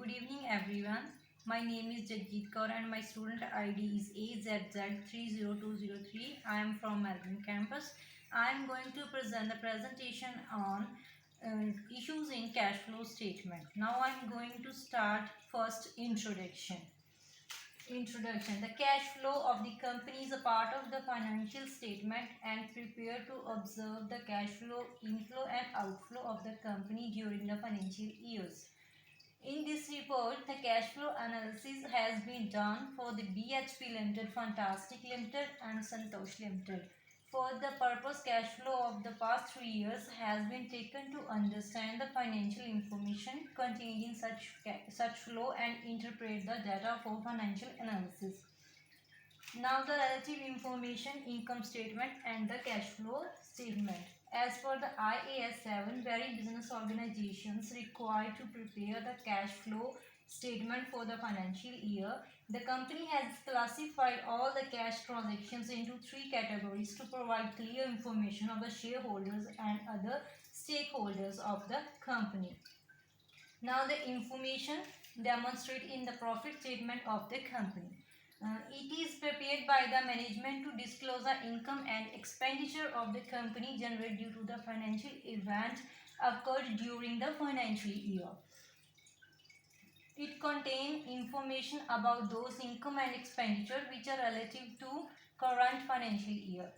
Good evening everyone. My name is Jagjit Kaur and my student ID is AZZ30203. I am from Melbourne campus. I am going to present the presentation on issues in cash flow statement. Now I am going to start first introduction. The cash flow of the company is a part of the financial statement and prepare to observe the cash flow inflow and outflow of the company during the financial years. In this report, the cash flow analysis has been done for the BHP Limited, Fantastic Limited and Santosh Limited. For the purpose, cash flow of the past 3 years has been taken to understand the financial information contained in such flow and interpret the data for financial analysis. Now the relative information, income statement and the cash flow statement. As per the IAS 7, very business organizations required to prepare the cash flow statement for the financial year. The company has classified all the cash transactions into 3 categories to provide clear information of the shareholders and other stakeholders of the company. Now the information demonstrated in the profit statement of the company. It is prepared by the management to disclose the income and expenditure of the company generated due to the financial event occurred during the financial year. It contains information about those income and expenditure which are relative to current financial year.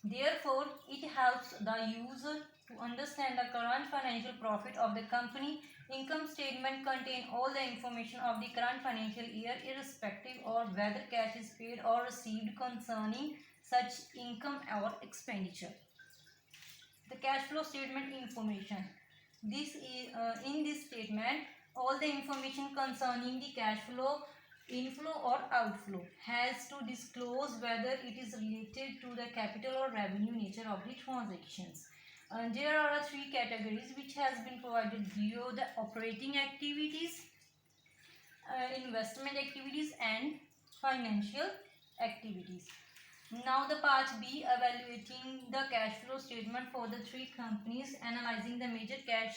Therefore, it helps the user to understand the current financial profit of the company. Income statement contain all the information of the current financial year irrespective of whether cash is paid or received concerning such income or expenditure. The cash flow statement information. In this statement, all the information concerning the cash flow inflow or outflow has to disclose whether it is related to the capital or revenue nature of the transactions. There are 3 categories which has been provided below: the operating activities, investment activities and financial activities. Now the part B, evaluating the cash flow statement for the 3 companies, analyzing the major cash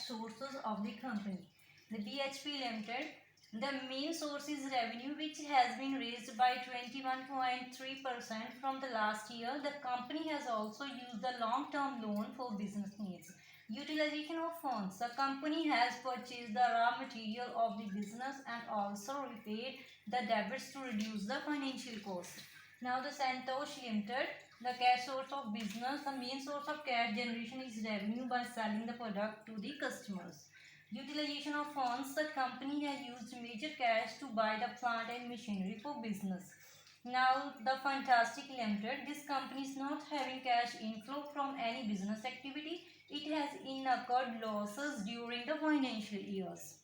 sources of the company. The BHP Limited, the main source is revenue, which has been raised by 21.3% from the last year. The company has also used the long-term loan for business needs. Utilization of funds. The company has purchased the raw material of the business and also repaid the debits to reduce the financial cost. Now the Santosh Limited, the cash source of business. The main source of cash generation is revenue by selling the product to the customers. Utilization of funds. The company has used major cash to buy the plant and machinery for business. Now the Fantastic Limited, this company is not having cash inflow from any business activity. It has incurred losses during the financial years.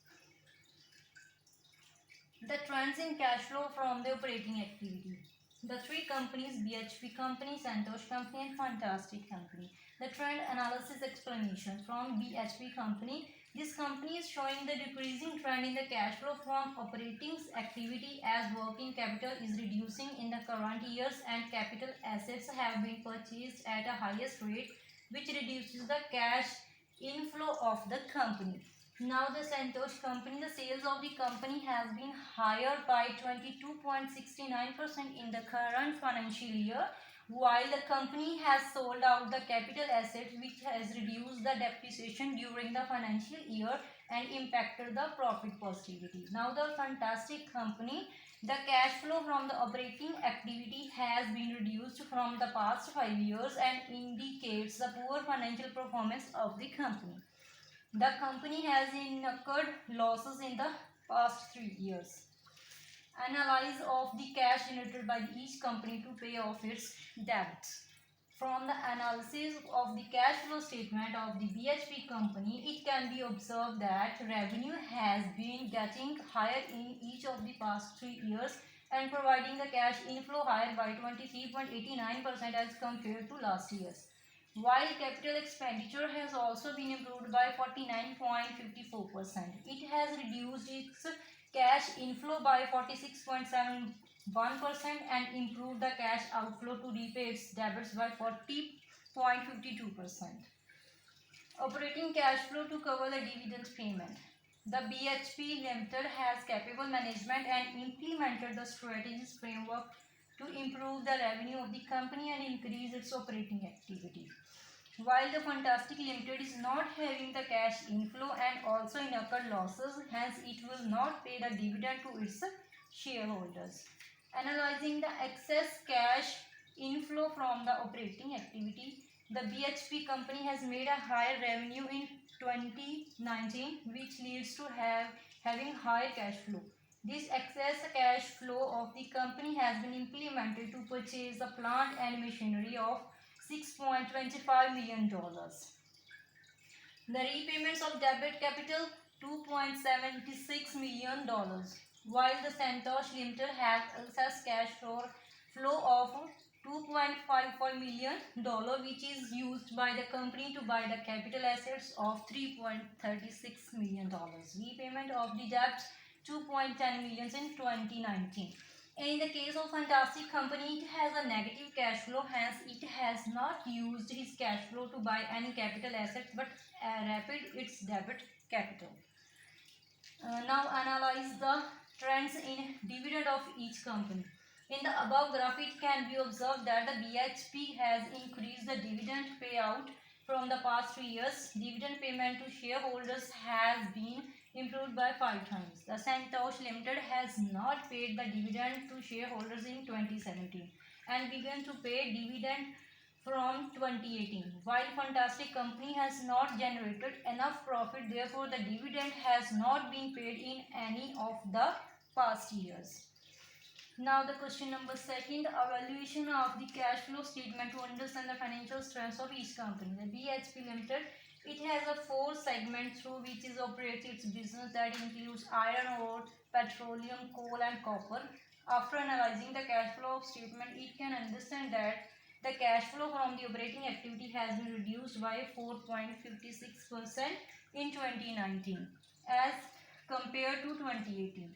The trends in cash flow from the operating activity. The 3 companies, BHP Company, Santosh Company and Fantastic Company. The trend analysis explanation from BHP Company. This company is showing the decreasing trend in the cash flow from operating activity as working capital is reducing in the current years and capital assets have been purchased at a highest rate, which reduces the cash inflow of the company. Now the Santosh Company, the sales of the company has been higher by 22.69% in the current financial year, while the company has sold out the capital assets, which has reduced the depreciation during the financial year and impacted the profit positivity. Now the Fantastic Company, the cash flow from the operating activity has been reduced from the past 5 years and indicates the poor financial performance of the company. The company has incurred losses in the past 3 years. Analysis of the cash generated by each company to pay off its debts. From the analysis of the cash flow statement of the BHP Company, it can be observed that revenue has been getting higher in each of the past 3 years and providing the cash inflow higher by 23.89% as compared to last year's. While capital expenditure has also been improved by 49.54%. It has reduced its cash inflow by 46.71% and improved the cash outflow to repay its debts by 40.52%. Operating cash flow to cover the dividend payment. The BHP Limited has capable management and implemented the strategies framework to improve the revenue of the company and increase its operating activity. While the Fantastic Limited is not having the cash inflow and also incurred losses, hence it will not pay the dividend to its shareholders. Analyzing the excess cash inflow from the operating activity, the BHP company has made a higher revenue in 2019, which leads to having higher cash flow. This excess cash flow of the company has been implemented to purchase the plant and machinery of $6.25 million. The repayments of debit capital $2.76 million, while the Santosh Limited has excess cash flow of $2.54 million, which is used by the company to buy the capital assets of $3.36 million. Repayment of the debts $2.10 million in 2019. In the case of Fantastic Company, it has a negative cash flow, hence it has not used its cash flow to buy any capital assets but rapid its debit capital. Now analyze the trends in dividend of each company. In the above graph, it can be observed that the BHP has increased the dividend payout from the past 3 years. Dividend payment to shareholders has been improved by 5 times. The Santosh Limited has not paid the dividend to shareholders in 2017 and began to pay dividend from 2018. While Fantastic Company has not generated enough profit, therefore the dividend has not been paid in any of the past years. Now the question number 2, evaluation of the cash flow statement to understand the financial strength of each company. The BHP Limited, it has a 4 segments through which it operates its business, that includes iron ore, petroleum, coal and copper. After analyzing the cash flow statement, it can understand that the cash flow from the operating activity has been reduced by 4.56% in 2019 as compared to 2018.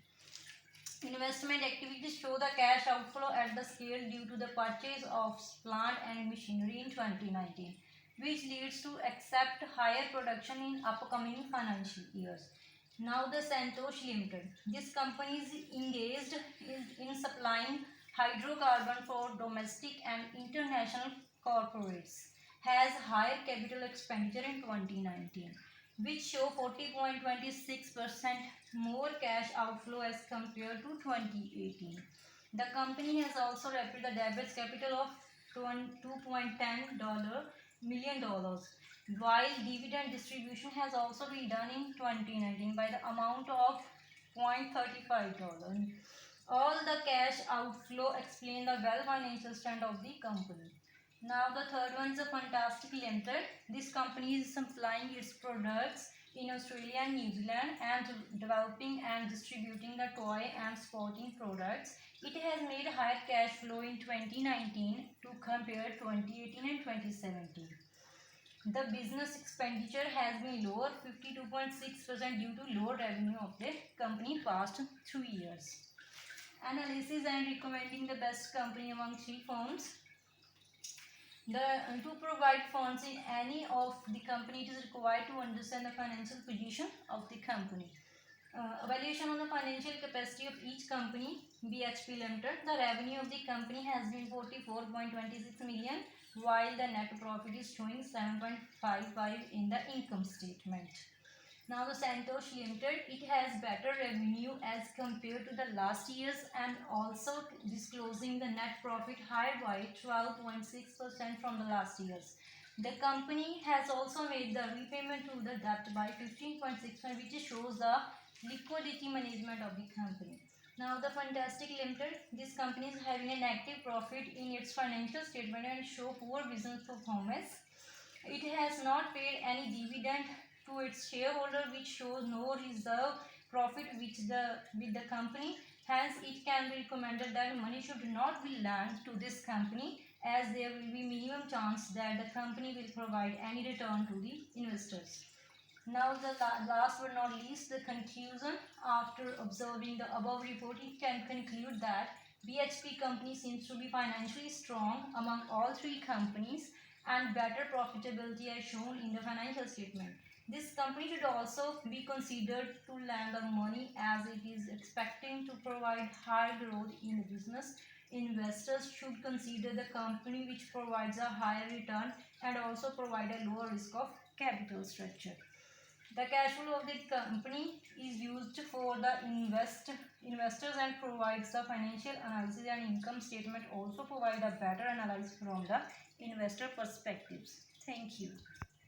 Investment activities show the cash outflow at the scale due to the purchase of plant and machinery in 2019, which leads to accept higher production in upcoming financial years. Now the Santosh Limited. This company is engaged in supplying hydrocarbon for domestic and international corporates. Has higher capital expenditure in 2019, which show 40.26% more cash outflow as compared to 2018. The company has also raised the debit capital of $2.10 million, while dividend distribution has also been done in 2019 by the amount of $0.35. All the cash outflow explain the well financial strength of the company. Now the third one is a Fantastic Limited. This company is supplying its products in Australia and New Zealand and developing and distributing the toy and sporting products. It has made higher cash flow in 2019 to compare 2018 and 2017. The business expenditure has been lower 52.6% due to lower revenue of the company past 2 years. Analysis and recommending the best company among 3 firms. To provide funds in any of the company, it is required to understand the financial position of the company. Evaluation on the financial capacity of each company. BHP Limited, the revenue of the company has been 44.26 million, while the net profit is showing 7.55 in the income statement. Now the Santosh Limited, it has better revenue as compared to the last years and also disclosing the net profit higher by 12.6% from the last years. The company has also made the repayment to the debt by 15.6%, which shows the liquidity management of the company. Now the Fantastic Limited, this company is having a negative profit in its financial statement and show poor business performance. It has not paid any dividend to its shareholder, which shows no reserve profit with the company. Hence it can be recommended that money should not be lent to this company, as there will be minimum chance that the company will provide any return to the investors. Now the last but not least, the conclusion. After observing the above report, it can conclude that BHP company seems to be financially strong among all 3 companies and better profitability as shown in the financial statement. This company should also be considered to lend the money as it is expecting to provide high growth in the business. Investors should consider the company which provides a higher return and also provide a lower risk of capital structure. The cash flow of the company is used for the investors and provides the financial analysis, and income statement also provide a better analysis from the investor perspectives. Thank you.